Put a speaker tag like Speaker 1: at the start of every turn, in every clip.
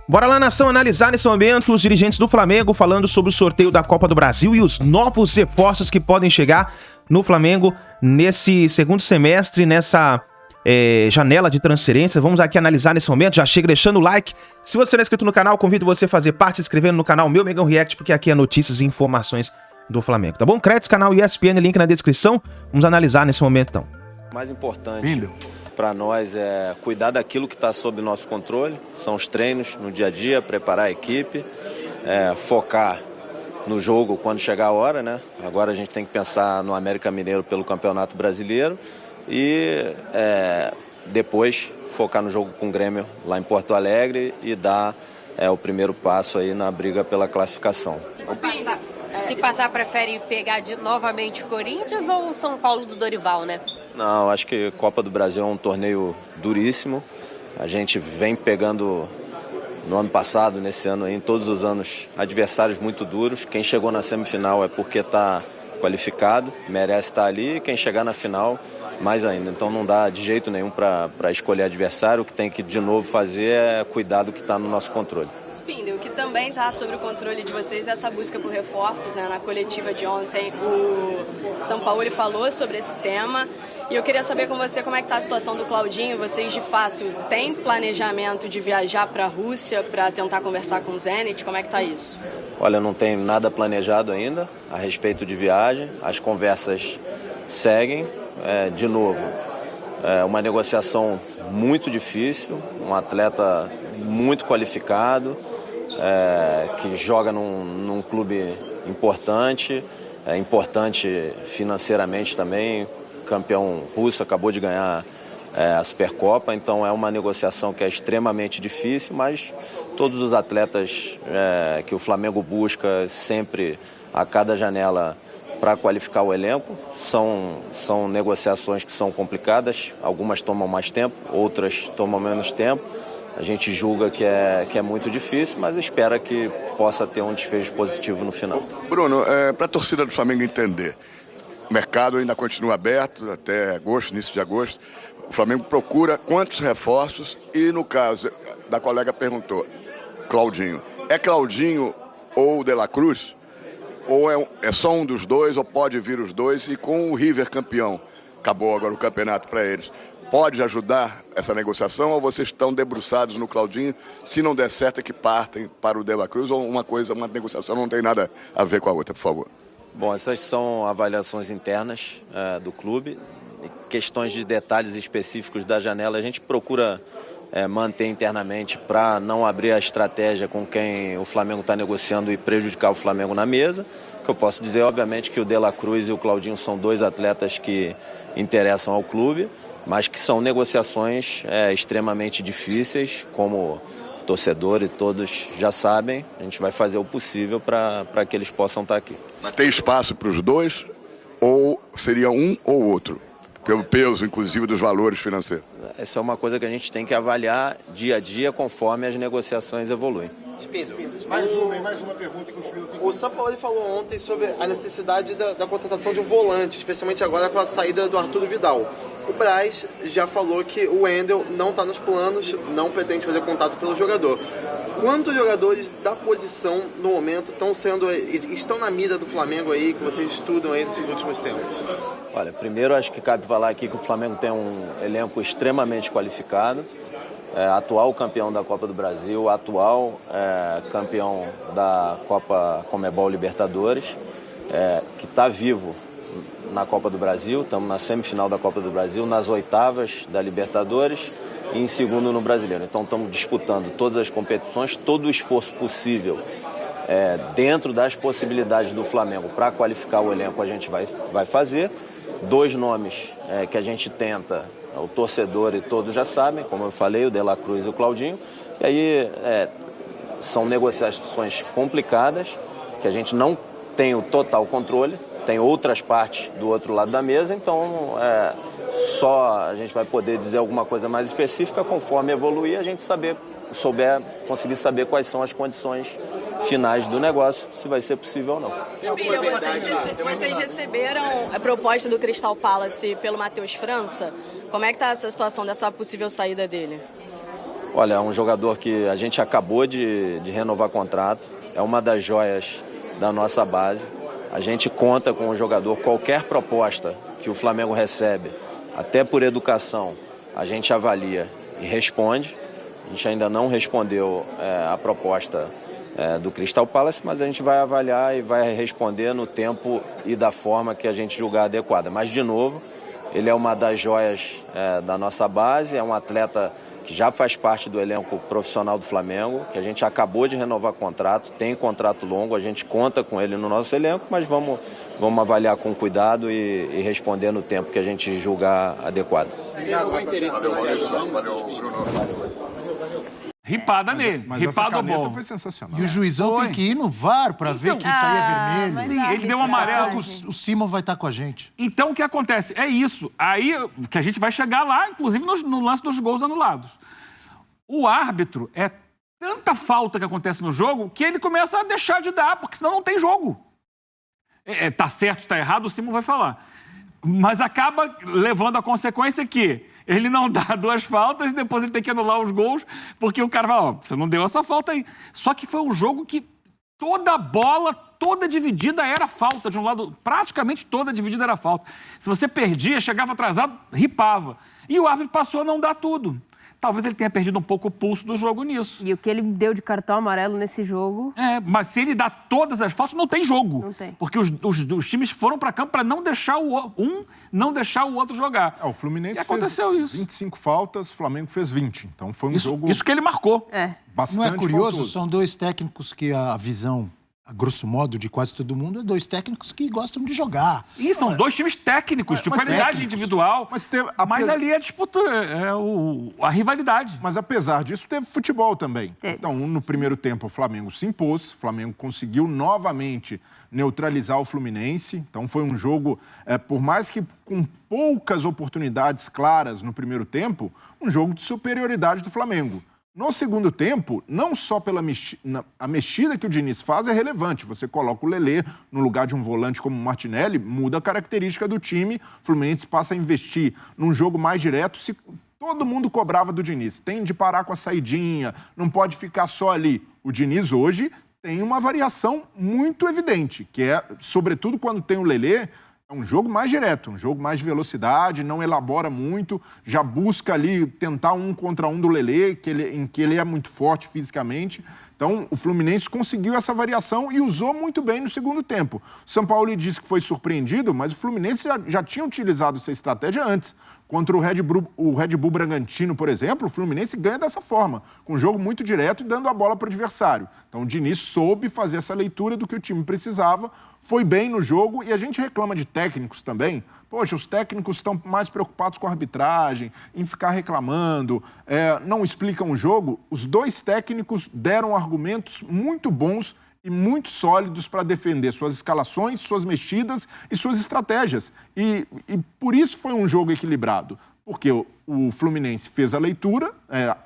Speaker 1: Bora lá, nação, analisar nesse momento os dirigentes do Flamengo falando sobre o sorteio da Copa do Brasil e os novos reforços que podem chegar no Flamengo nesse segundo semestre, nessa janela de transferência. Vamos aqui analisar nesse momento. Já chega deixando o like. Se você não é inscrito no canal, convido você a fazer parte, se inscrevendo no canal Meu Mengão React, porque aqui é notícias e informações do Flamengo, tá bom? Créditos, canal ESPN, link na descrição. Vamos analisar nesse momento, então.
Speaker 2: O mais importante para nós é cuidar daquilo que está sob nosso controle, são os treinos no dia a dia, preparar a equipe, focar no jogo quando chegar a hora, né? Agora a gente tem que pensar no América Mineiro pelo Campeonato Brasileiro e depois focar no jogo com o Grêmio lá em Porto Alegre e dar o primeiro passo aí na briga pela classificação.
Speaker 3: Se passar, prefere pegar novamente o Corinthians ou o São Paulo do Dorival, né?
Speaker 2: Não, acho que Copa do Brasil é um torneio duríssimo. A gente vem pegando no ano passado, nesse ano aí, em todos os anos, adversários muito duros. Quem chegou na semifinal é porque está qualificado, merece estar ali. E quem chegar na final, mais ainda. Então não dá de jeito nenhum para escolher adversário. O que tem que de novo fazer é cuidar do que está no nosso controle.
Speaker 4: Spindle, o que também está sob o controle de vocês é essa busca por reforços, né? Na coletiva de ontem, o São Paulo falou sobre esse tema. E eu queria saber com você como é que está a situação do Claudinho. Vocês, de fato, têm planejamento de viajar para a Rússia para tentar conversar com o Zenit? Como é que está isso?
Speaker 2: Olha, não tem nada planejado ainda a respeito de viagem. As conversas seguem. De novo, uma negociação muito difícil, um atleta muito qualificado, que joga num clube importante, importante financeiramente também, campeão russo, acabou de ganhar a Supercopa, então é uma negociação que é extremamente difícil, mas todos os atletas que o Flamengo busca sempre a cada janela para qualificar o elenco, são negociações que são complicadas, algumas tomam mais tempo, outras tomam menos tempo. A gente julga que é muito difícil, mas espera que possa ter um desfecho positivo no final.
Speaker 5: Bruno, para a torcida do Flamengo entender, o mercado ainda continua aberto até agosto, início de agosto. O Flamengo procura quantos reforços e, no caso da colega perguntou, Claudinho, é Claudinho ou De La Cruz? Ou é só um dos dois, ou pode vir os dois, e com o River campeão, acabou agora o campeonato para eles, pode ajudar essa negociação, ou vocês estão debruçados no Claudinho, se não der certo é que partem para o De La Cruz, ou uma negociação não tem nada a ver com a outra, por favor?
Speaker 2: Bom, essas são avaliações internas do clube, questões de detalhes específicos da janela, a gente procura manter internamente para não abrir a estratégia com quem o Flamengo está negociando e prejudicar o Flamengo na mesa. O que eu posso dizer, obviamente, que o De La Cruz e o Claudinho são dois atletas que interessam ao clube, mas que são negociações extremamente difíceis, como o torcedor e todos já sabem. A gente vai fazer o possível para que eles possam estar aqui.
Speaker 5: Mas tem espaço para os dois ou seria um ou outro? Pelo peso, inclusive, dos valores financeiros.
Speaker 2: Essa é uma coisa que a gente tem que avaliar dia a dia conforme as negociações evoluem.
Speaker 6: Mais uma pergunta que o São Paulo falou ontem sobre a necessidade da contratação de um volante, especialmente agora com a saída do Arturo Vidal. O Braz já falou que o Wendel não está nos planos, não pretende fazer contato pelo jogador. Quantos jogadores da posição no momento estão na mira do Flamengo aí, que vocês estudam aí nesses últimos tempos?
Speaker 2: Olha, primeiro acho que cabe falar aqui que o Flamengo tem um elenco extremamente qualificado, atual campeão da Copa do Brasil, atual campeão da Copa Conmebol Libertadores, que está vivo na Copa do Brasil, estamos na semifinal da Copa do Brasil, nas oitavas da Libertadores e em segundo no Brasileiro. Então estamos disputando todas as competições, todo o esforço possível dentro das possibilidades do Flamengo para qualificar o elenco a gente vai fazer. Dois nomes que a gente tenta, o torcedor e todos já sabem, como eu falei, o De La Cruz e o Claudinho. E aí são negociações complicadas, que a gente não tem o total controle, tem outras partes do outro lado da mesa, então só a gente vai poder dizer alguma coisa mais específica conforme evoluir, a gente conseguir saber quais são as condições finais do negócio, se vai ser possível ou não.
Speaker 4: Vocês receberam a proposta do Crystal Palace pelo Matheus França? Como é que está essa situação dessa possível saída dele?
Speaker 2: Olha, é um jogador que a gente acabou de renovar contrato, é uma das joias da nossa base. A gente conta com o jogador, qualquer proposta que o Flamengo recebe, até por educação, a gente avalia e responde. A gente ainda não respondeu a proposta do Crystal Palace, mas a gente vai avaliar e vai responder no tempo e da forma que a gente julgar adequada. Mas, de novo, ele é uma das joias da nossa base, é um atleta que já faz parte do elenco profissional do Flamengo, que a gente acabou de renovar contrato, tem contrato longo, a gente conta com ele no nosso elenco, mas vamos avaliar com cuidado e responder no tempo que a gente julgar adequado.
Speaker 7: Ripada nele,
Speaker 8: mas
Speaker 7: ripada
Speaker 8: essa
Speaker 7: bom.
Speaker 8: foi sensacional.
Speaker 9: E o juizão tem que ir no VAR para ver que isso aí é vermelho.
Speaker 7: Sim, ele deu um amarelo.
Speaker 9: O Simon vai estar com a gente.
Speaker 7: Então, o que acontece? É isso. Aí que a gente vai chegar lá, inclusive no lance dos gols anulados. O árbitro é tanta falta que acontece no jogo que ele começa a deixar de dar, porque senão não tem jogo. Tá certo, tá errado, o Simon vai falar. Mas acaba levando a consequência que ele não dá 2 faltas e depois ele tem que anular os gols, porque o cara fala, ó, você não deu essa falta aí. Só que foi um jogo que toda bola, toda dividida era falta de um lado, praticamente toda dividida era falta. Se você perdia, chegava atrasado, ripava. E o árbitro passou a não dar tudo. Talvez ele tenha perdido um pouco o pulso do jogo nisso.
Speaker 10: E o que ele deu de cartão amarelo nesse jogo...
Speaker 7: Mas se ele dá todas as faltas, não tem jogo.
Speaker 10: Não tem.
Speaker 7: Porque os times foram para campo para não deixar não deixar o outro jogar.
Speaker 8: O Fluminense
Speaker 7: aconteceu
Speaker 8: fez
Speaker 7: isso.
Speaker 8: 25 faltas, o Flamengo fez 20. Então foi um jogo...
Speaker 7: Isso que ele marcou.
Speaker 8: Bastante
Speaker 9: Não é curioso?
Speaker 8: faltoso.
Speaker 9: São 2 técnicos que a visão, a grosso modo, de quase todo mundo, é 2 técnicos que gostam de jogar.
Speaker 7: E são 2 times técnicos, de qualidade individual. Mas ali é disputa, a rivalidade.
Speaker 8: Mas apesar disso, teve futebol também. Então, no primeiro tempo, o Flamengo se impôs, o Flamengo conseguiu novamente neutralizar o Fluminense. Então, foi um jogo, por mais que com poucas oportunidades claras no primeiro tempo, um jogo de superioridade do Flamengo. No segundo tempo, não só pela a mexida que o Diniz faz é relevante. Você coloca o Lelê no lugar de um volante como o Martinelli, muda a característica do time. O Fluminense passa a investir num jogo mais direto. Se todo mundo cobrava do Diniz, tem de parar com a saidinha, não pode ficar só ali. O Diniz hoje tem uma variação muito evidente, que é, sobretudo quando tem o Lelê, é um jogo mais direto, um jogo mais de velocidade, não elabora muito, já busca ali tentar 1 contra 1 do Lelê, em que ele é muito forte fisicamente. Então, o Fluminense conseguiu essa variação e usou muito bem no segundo tempo. O São Paulo disse que foi surpreendido, mas o Fluminense já tinha utilizado essa estratégia antes. Contra o Red Bull Bragantino, por exemplo, o Fluminense ganha dessa forma, com um jogo muito direto e dando a bola para o adversário. Então, o Diniz soube fazer essa leitura do que o time precisava, foi bem no jogo e a gente reclama de técnicos também. Poxa, os técnicos estão mais preocupados com a arbitragem, em ficar reclamando, não explicam o jogo. Os 2 técnicos deram argumentos muito bons e muito sólidos para defender suas escalações, suas mexidas e suas estratégias. E por isso foi um jogo equilibrado, porque o Fluminense fez a leitura,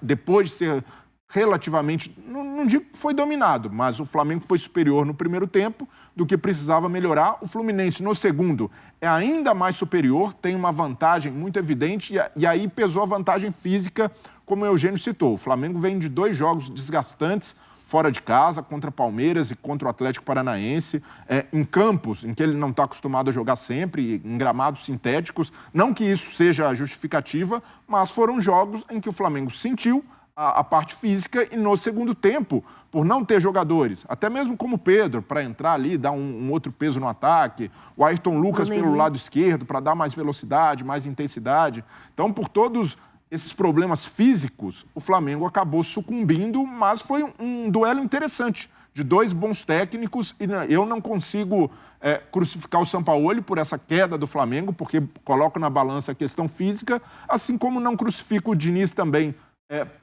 Speaker 8: depois de ser relativamente, não digo que foi dominado, mas o Flamengo foi superior no primeiro tempo do que precisava melhorar. O Fluminense, no segundo, é ainda mais superior, tem uma vantagem muito evidente e aí pesou a vantagem física, como o Eugênio citou. O Flamengo vem de 2 jogos desgastantes, fora de casa, contra Palmeiras e contra o Atlético Paranaense, em campos em que ele não está acostumado a jogar sempre, em gramados sintéticos. Não que isso seja justificativa, mas foram jogos em que o Flamengo sentiu a parte física e no segundo tempo, por não ter jogadores, até mesmo como o Pedro, para entrar ali, dar um outro peso no ataque, o Ayrton Lucas pelo lado esquerdo, para dar mais velocidade, mais intensidade. Então, por todos esses problemas físicos, o Flamengo acabou sucumbindo, mas foi um duelo interessante, de 2 bons técnicos, e eu não consigo crucificar o Sampaoli por essa queda do Flamengo, porque coloco na balança a questão física, assim como não crucifico o Diniz também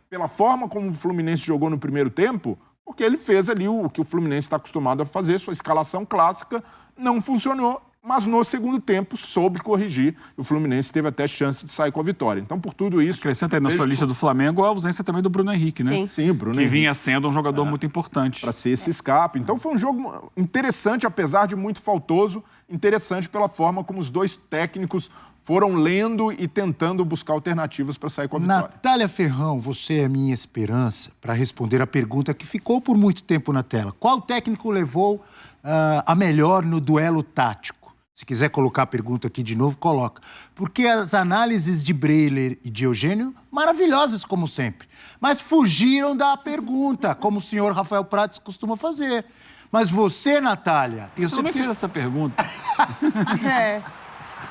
Speaker 8: pela forma como o Fluminense jogou no primeiro tempo, porque ele fez ali o que o Fluminense está acostumado a fazer, sua escalação clássica, não funcionou, mas no segundo tempo soube corrigir. O Fluminense teve até chance de sair com a vitória. Então, por tudo isso...
Speaker 7: Acrescenta aí na sua lista do Flamengo a ausência também do Bruno Henrique, né?
Speaker 8: Sim, o Bruno Henrique.
Speaker 7: Que vinha sendo um jogador muito importante.
Speaker 8: Para ser esse escape. Então, foi um jogo interessante, apesar de muito faltoso, interessante pela forma como os 2 técnicos foram lendo e tentando buscar alternativas para sair com a vitória.
Speaker 9: Natália Ferrão, você é minha esperança para responder a pergunta que ficou por muito tempo na tela. Qual técnico levou a melhor no duelo tático? Se quiser colocar a pergunta aqui de novo, coloca. Porque as análises de Breler e de Eugênio, maravilhosas como sempre, mas fugiram da pergunta, como o senhor Rafael Prates costuma fazer. Mas você, Natália...
Speaker 7: Eu também fiz essa pergunta.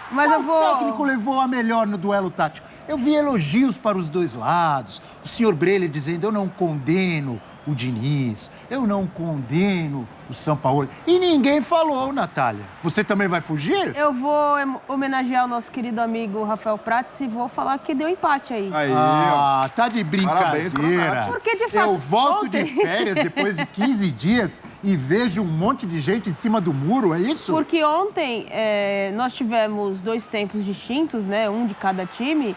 Speaker 10: Mas
Speaker 9: Qual técnico levou a melhor no duelo tático? Eu vi elogios para os dois lados. O senhor Breler dizendo, eu não condeno o Diniz, eu não condeno o Sampaoli. E ninguém falou, Natália. Você também vai fugir?
Speaker 10: Eu vou homenagear o nosso querido amigo Rafael Prates e vou falar que deu empate aí.
Speaker 9: Tá de brincadeira.
Speaker 10: Porque, de fato,
Speaker 9: eu volto
Speaker 10: ontem...
Speaker 9: de férias depois de 15 dias e vejo um monte de gente em cima do muro, é isso?
Speaker 10: Porque ontem nós tivemos 2 tempos distintos, né? Um de cada time,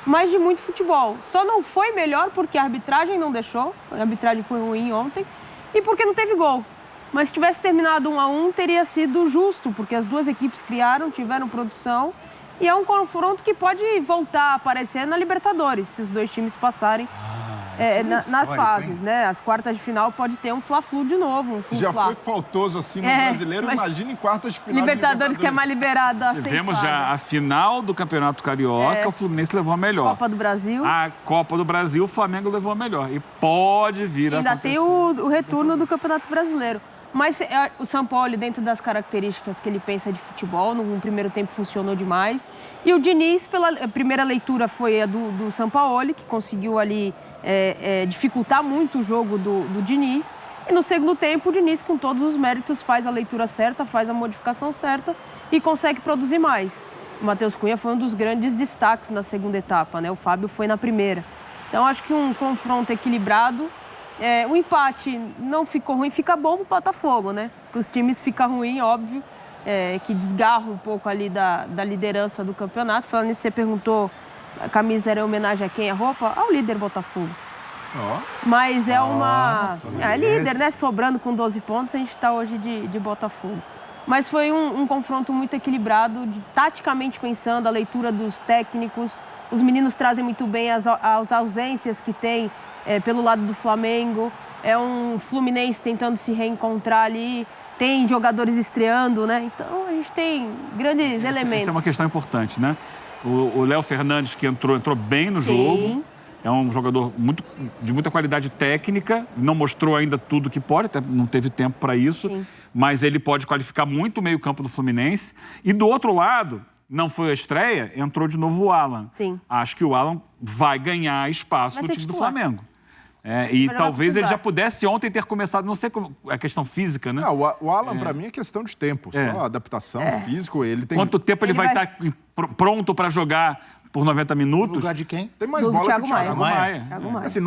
Speaker 10: mas de muito futebol. Só não foi melhor porque a arbitragem não deixou. A arbitragem foi ruim ontem. E porque não teve gol. Mas se tivesse terminado 1-1, teria sido justo, porque as duas equipes criaram, tiveram produção. E é um confronto que pode voltar a aparecer na Libertadores, se os dois times passarem nas fases, né? As quartas de final pode ter um Fla-Flu de novo.
Speaker 8: Se já foi faltoso assim no brasileiro, imagina em quartas de final.
Speaker 10: Libertadores que é mais liberado a
Speaker 7: Tivemos já a final do Campeonato Carioca, o Fluminense levou a melhor.
Speaker 10: Copa do Brasil.
Speaker 7: A Copa do Brasil, o Flamengo levou a melhor. E pode vir a acontecer.
Speaker 10: Ainda tem o retorno do Campeonato Brasileiro. Mas o Sampaoli, dentro das características que ele pensa de futebol, no primeiro tempo funcionou demais. E o Diniz, pela primeira leitura, foi a do Sampaoli, que conseguiu ali dificultar muito o jogo do Diniz. E no segundo tempo, o Diniz, com todos os méritos, faz a leitura certa, faz a modificação certa e consegue produzir mais. O Matheus Cunha foi um dos grandes destaques na segunda etapa, né? O Fábio foi na primeira. Então, acho que um confronto equilibrado. O empate não ficou ruim, fica bom pro Botafogo, né? Para os times fica ruim, óbvio, que desgarra um pouco ali da liderança do campeonato. Falando nisso, você perguntou, a camisa era em homenagem a quem? A roupa? Ao líder Botafogo. Mas é líder, né? Sobrando com 12 pontos, a gente está hoje de Botafogo. Mas foi um confronto muito equilibrado, taticamente pensando, a leitura dos técnicos. Os meninos trazem muito bem as ausências que tem pelo lado do Flamengo. É um Fluminense tentando se reencontrar ali. Tem jogadores estreando, né? Então, a gente tem grandes elementos.
Speaker 7: Essa é uma questão importante, né? O Léo Fernandes, que entrou bem no jogo. É um jogador de muita qualidade técnica. Não mostrou ainda tudo que pode, até não teve tempo para isso. Sim. Mas ele pode qualificar muito o meio-campo do Fluminense. E do outro lado, não foi a estreia, entrou de novo o Alan.
Speaker 10: Sim.
Speaker 7: Acho que o Alan vai ganhar espaço no time do Flamengo. E talvez ele já pudesse ontem ter começado, não sei como, a questão física, né?
Speaker 8: O Alan, para mim, é questão de tempo. Só adaptação física. Ele tem...
Speaker 7: Quanto tempo ele vai estar pronto para jogar por 90 minutos?
Speaker 9: No lugar de quem?
Speaker 8: Tem mais bola que o Thiago Maia.
Speaker 10: Thiago Maia.
Speaker 8: Assim,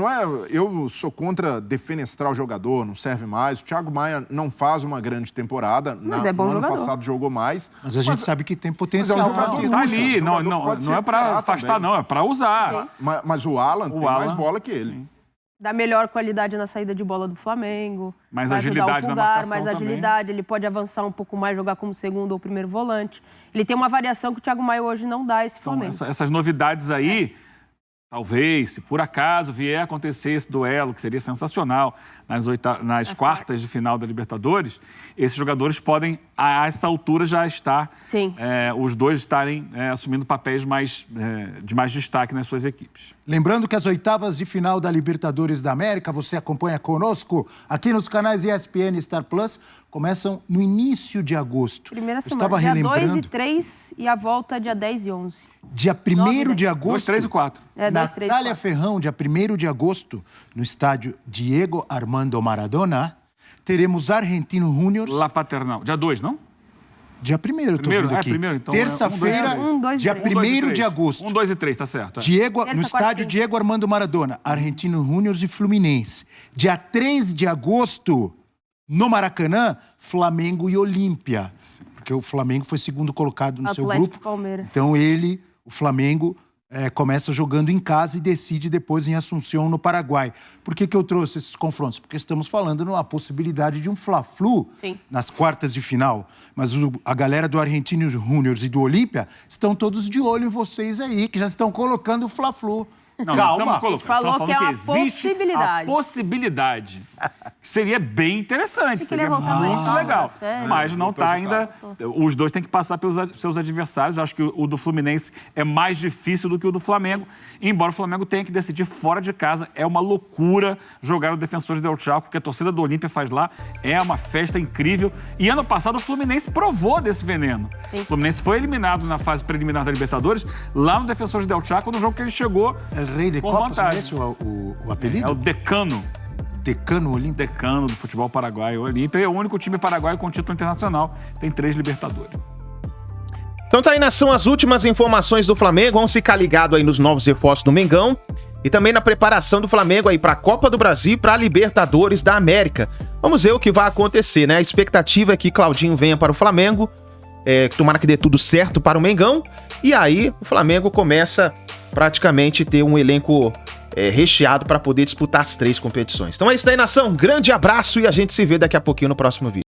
Speaker 8: eu sou contra defenestrar o jogador, não serve mais. O Thiago Maia não faz uma grande temporada.
Speaker 10: Mas é bom
Speaker 8: no
Speaker 10: jogador.
Speaker 8: ano passado jogou mais.
Speaker 9: Mas a gente sabe que tem potencial.
Speaker 8: Mas é um jogador
Speaker 7: Tá ali, não é para afastar, também. Não, é para usar.
Speaker 8: Mas o Alan tem mais bola que ele.
Speaker 10: Sim. Dá melhor qualidade na saída de bola do Flamengo.
Speaker 7: Mais agilidade na marcação
Speaker 10: mais agilidade, também. Ele pode avançar um pouco mais, jogar como segundo ou primeiro volante. Ele tem uma variação que o Thiago Maia hoje não dá a esse Flamengo.
Speaker 7: Então, essas novidades aí, talvez, se por acaso vier a acontecer esse duelo, que seria sensacional, nas quartas de final da Libertadores, esses jogadores podem, a essa altura, já estar...
Speaker 10: Sim.
Speaker 7: Os dois estarem assumindo papéis de mais destaque nas suas equipes.
Speaker 9: Lembrando que as oitavas de final da Libertadores da América, você acompanha conosco aqui nos canais ESPN e Star Plus, começam no início de agosto.
Speaker 10: Primeira semana, dia 2 e 3 e a volta dia 10 e 11.
Speaker 9: Dia 1º de agosto...
Speaker 7: 2, 3 e 4.
Speaker 10: 2, 3 e 4.
Speaker 9: Natália Ferrão, dia 1º de agosto, no estádio Diego Armando Maradona, teremos Argentino Juniors...
Speaker 7: La Paternal. Dia 2, não?
Speaker 9: Dia 1º, eu tô vendo aqui.
Speaker 7: Primeiro, então
Speaker 9: terça-feira, dia 1º de agosto.
Speaker 7: 1, 2 e 3, tá certo.
Speaker 9: No estádio Diego Armando Maradona, Argentino Juniors e Fluminense. Dia 3 de agosto, no Maracanã, Flamengo e Olímpia. Porque o Flamengo foi segundo colocado no seu grupo.
Speaker 10: Palmeiras.
Speaker 9: Então o Flamengo, começa jogando em casa e decide depois em Assunção, no Paraguai. Por que eu trouxe esses confrontos? Porque estamos falando numa possibilidade de um Fla-Flu nas quartas de final. Mas a galera do Argentinos Júniors e do Olímpia estão todos de olho em vocês aí, que já estão colocando o Fla-Flu.
Speaker 7: Não,
Speaker 9: calma.
Speaker 7: Não
Speaker 10: falou que é uma
Speaker 7: existe
Speaker 10: possibilidade.
Speaker 7: a possibilidade. Seria bem interessante, seria
Speaker 10: voltar
Speaker 7: muito
Speaker 10: mais
Speaker 7: legal.
Speaker 10: sério.
Speaker 7: Mas não está ainda... Os dois têm que passar pelos seus adversários. Eu acho que o do Fluminense é mais difícil do que o do Flamengo. Embora o Flamengo tenha que decidir fora de casa. É uma loucura jogar o Defensores del Chaco, que a torcida do Olímpia faz lá. É uma festa incrível. E ano passado o Fluminense provou desse veneno. Sim. O Fluminense foi eliminado na fase preliminar da Libertadores, lá no Defensores del Chaco, no jogo que ele chegou...
Speaker 9: Rei de Copas, não é esse o apelido?
Speaker 7: É o Decano.
Speaker 9: Decano Olímpia?
Speaker 7: Decano do futebol paraguaio. Olímpia é o único time paraguaio com título internacional. Tem 3 Libertadores.
Speaker 1: Então tá aí, são as últimas informações do Flamengo. Vamos ficar ligado aí nos novos reforços do Mengão. E também na preparação do Flamengo aí para a Copa do Brasil e para a Libertadores da América. Vamos ver o que vai acontecer, né? A expectativa é que Claudinho venha para o Flamengo. Tomara que dê tudo certo para o Mengão. E aí o Flamengo começa praticamente ter um elenco recheado para poder disputar as 3 competições. Então é isso daí, nação. Grande abraço e a gente se vê daqui a pouquinho no próximo vídeo.